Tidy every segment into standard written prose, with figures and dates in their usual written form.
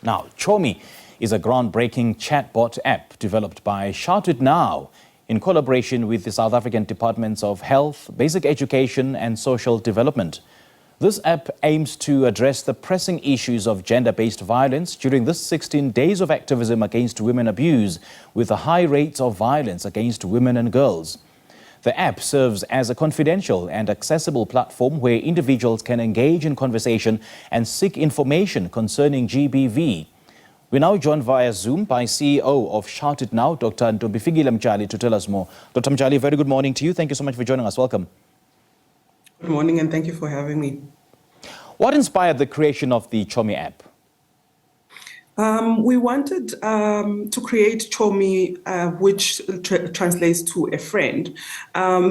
Now, Chomi is a groundbreaking chatbot app developed by Shout It Now in collaboration with the South African Departments of Health, Basic Education and Social Development. This app aims to address the pressing issues of gender-based violence during this 16 days of activism against women abuse, with the high rates of violence against women and girls. The app serves as a confidential and accessible platform where individuals can engage in conversation and seek information concerning GBV. We're now joined via Zoom by CEO of Shout It Now, Dr. Ntombifilkile Mtshali, to tell us more. Dr. Mtshali, very good morning to you. Thank you so much for joining us. Welcome. Good morning, and thank you for having me. What inspired the creation of the Chomi app? We wanted to create Chomi, which translates to a friend,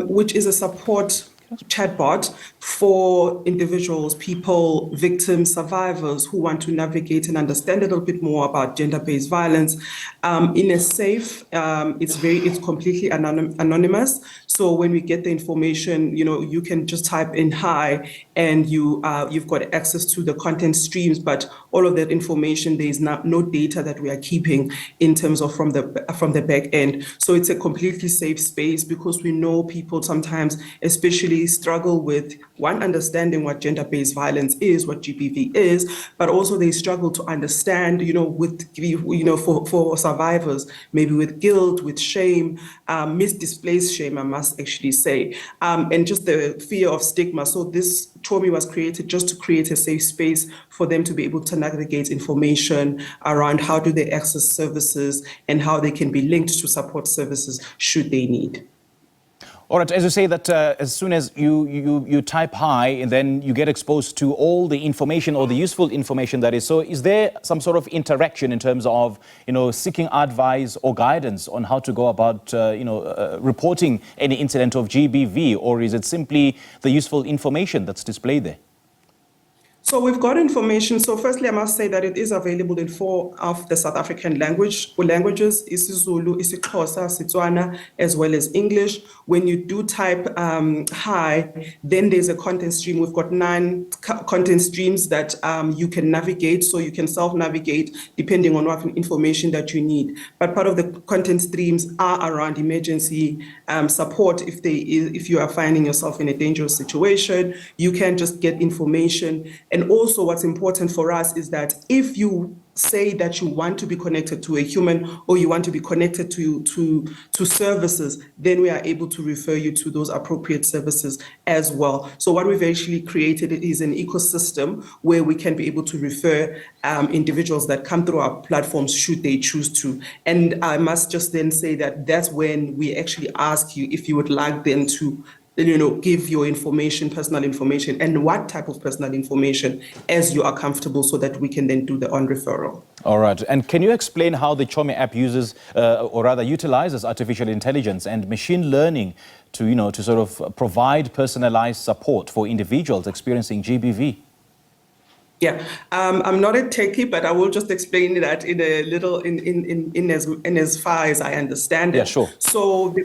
which is a support chatbot for individuals, people, victims, survivors who want to navigate and understand a little bit more about gender-based violence in a safe. It's completely anonymous. So when we get the information, you can just type in hi, and you've got access to the content streams. But all of that information, there is no data that we are keeping in terms of from the back end. So it's a completely safe space, because we know people sometimes, especially, struggle with understanding what gender-based violence is, what GBV is, but also they struggle to understand, for survivors, maybe with guilt, with shame, misdisplaced shame, I must actually say, and just the fear of stigma. So this Chomi was created just to create a safe space for them to be able to navigate information around how do they access services and how they can be linked to support services should they need. All right, as you say that as soon as you type hi, and then you get exposed to all the information or the useful information that is. So is there some sort of interaction in terms of, seeking advice or guidance on how to go about, reporting any incident of GBV, or is it simply the useful information that's displayed there? So we've got information. So firstly, I must say that it is available in 4 of the South African languages, isiZulu, isiXhosa, Setswana, as well as English. When you do type hi, then there's a content stream. We've got 9 content streams that you can navigate. So you can self-navigate depending on what information that you need. But part of the content streams are around emergency support. If you are finding yourself in a dangerous situation, you can just get information. And also what's important for us is that if you say that you want to be connected to a human, or you want to be connected to services, then we are able to refer you to those appropriate services as well. So what we've actually created is an ecosystem where we can be able to refer individuals that come through our platforms should they choose to. And I must just then say that that's when we actually ask you if you would like them to give your information, personal information, and what type of personal information as you are comfortable, so that we can then do the on-referral. All right. And can you explain how the Chomi app uses, or rather utilizes artificial intelligence and machine learning to, to sort of provide personalized support for individuals experiencing GBV? Yeah, I'm not a techie, but I will just explain that in a little, in as far as I understand it. Yeah, sure. So the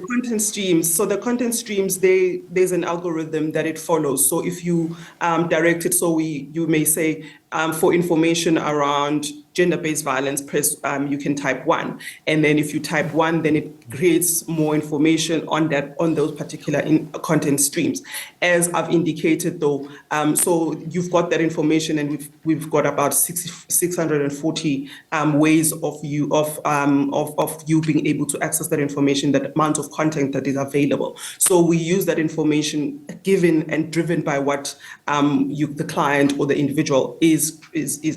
content streams, there's an algorithm that it follows. So if you direct it, you may say for information around gender-based violence, press you can type 1, and then if you type 1, then it creates more information on those particular content streams. As I've indicated, though, so you've got that information, and we've got about 640 ways of you being able to access that information, that amount of content that is available. So we use that information given and driven by what the client or the individual is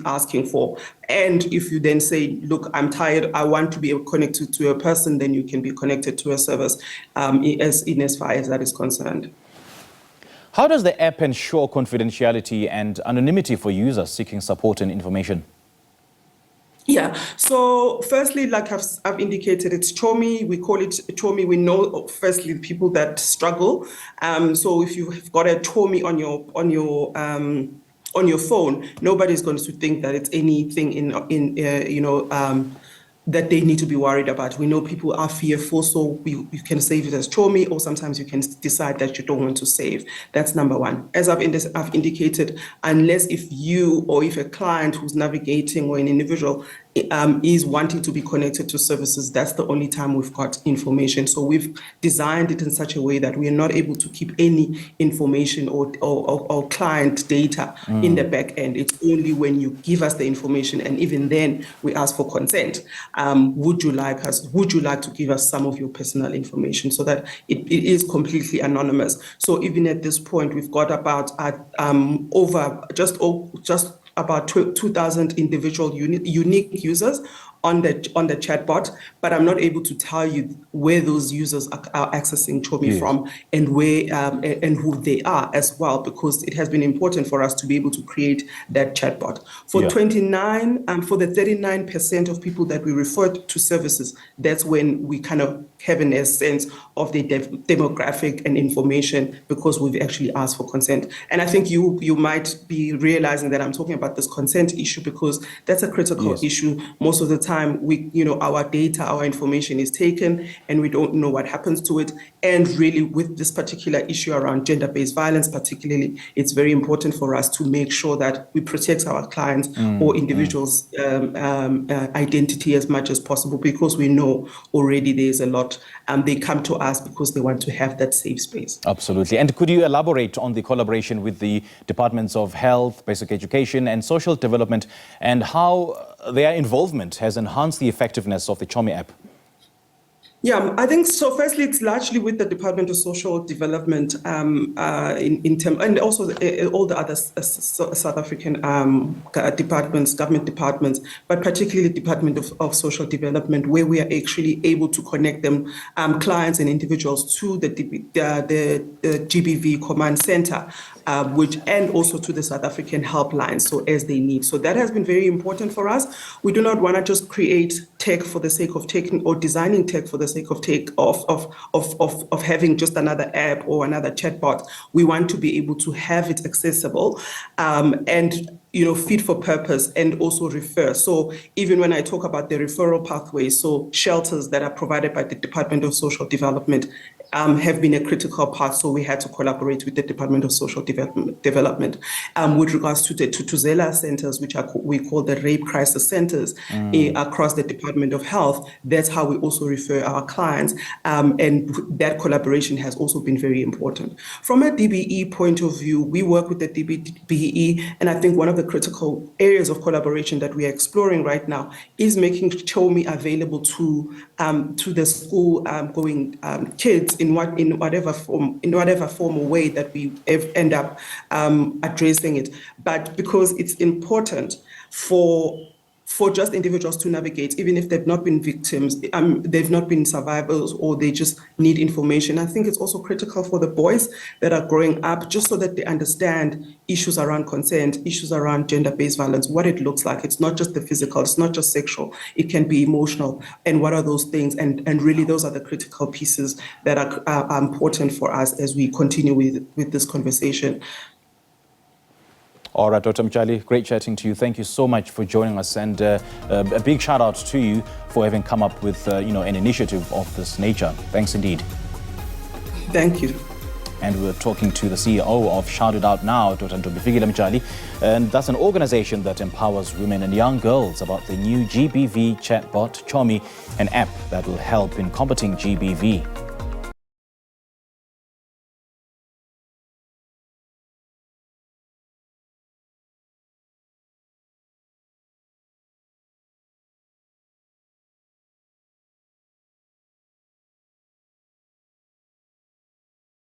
asking for. And if you then say, look, I'm tired, I want to be connected to a person, then you can be connected to a service as far as that is concerned. How does the app ensure confidentiality and anonymity for users seeking support and information? Yeah, so firstly, like I've indicated, it's Chomi. We call it Chomi. We know, firstly, people that struggle. So if you've got a Chomi on your phone, nobody's going to think that it's anything that they need to be worried about. We know people are fearful, so you can save it as Chomi, or sometimes you can decide that you don't want to save. That's number one. As I've indicated, unless if you or if a client who's navigating or an individual is wanting to be connected to services, that's the only time we've got information. So we've designed it in such a way that we are not able to keep any information or client data in the back end. It's only when you give us the information, and even then we ask for consent. Would you like to give us some of your personal information, so that it is completely anonymous. So even at this point, we've got about just about 2,000 individual unique users on the chatbot, but I'm not able to tell you where those users are accessing Chomi from, and where and who they are as well, because it has been important for us to be able to create that chatbot. For the 39% of people that we referred to services, that's when we kind of have a sense of the demographic and information, because we've actually asked for consent. And I think you might be realizing that I'm talking about this consent issue because that's a critical issue. Most of the time, our data, our information is taken, and we don't know what happens to it. And really, with this particular issue around gender-based violence, particularly, it's very important for us to make sure that we protect our clients or individuals' identity as much as possible, because we know already there's a lot. They come to us because they want to have that safe space. Absolutely. And could you elaborate on the collaboration with the Departments of Health, Basic Education and Social Development, and how their involvement has enhanced the effectiveness of the Chomi app? Yeah, I think so. Firstly, it's largely with the Department of Social Development and also all the other South African government departments, but particularly the Department of Social Development, where we are actually able to connect them, clients and individuals, to the GBV command center, and also to the South African helpline, so as they need. So that has been very important for us. We do not want to just create tech for the sake of taking, or designing tech for the sake of having just another app or another chatbot. We want to be able to have it accessible and fit for purpose, and also refer. So even when I talk about the referral pathways, so shelters that are provided by the Department of Social Development have been a critical part. So we had to collaborate with the Department of Social Development with regards to the Tutuzela centers, which we call the rape crisis centers across the Department of Health. That's how we also refer our clients, and that collaboration has also been very important. From a DBE point of view, we work with the DBE, and I think one of the critical areas of collaboration that we are exploring right now is making Chomi available to the school going kids in whatever form or way that we end up addressing it. But because it's important for just individuals to navigate, even if they've not been victims, they've not been survivors, or they just need information. I think it's also critical for the boys that are growing up, just so that they understand issues around consent, issues around gender-based violence, what it looks like. It's not just the physical, it's not just sexual, it can be emotional, and what are those things. And really, those are the critical pieces that are important for us as we continue with this conversation. All right, Dr. Mtshali, great chatting to you. Thank you so much for joining us, and a big shout out to you for having come up with an initiative of this nature. Thanks indeed. Thank you. And we're talking to the CEO of Shout It Out Now, Dr. Ntombifilkile Mtshali, and that's an organization that empowers women and young girls about the new GBV chatbot Chomi, an app that will help in combating GBV.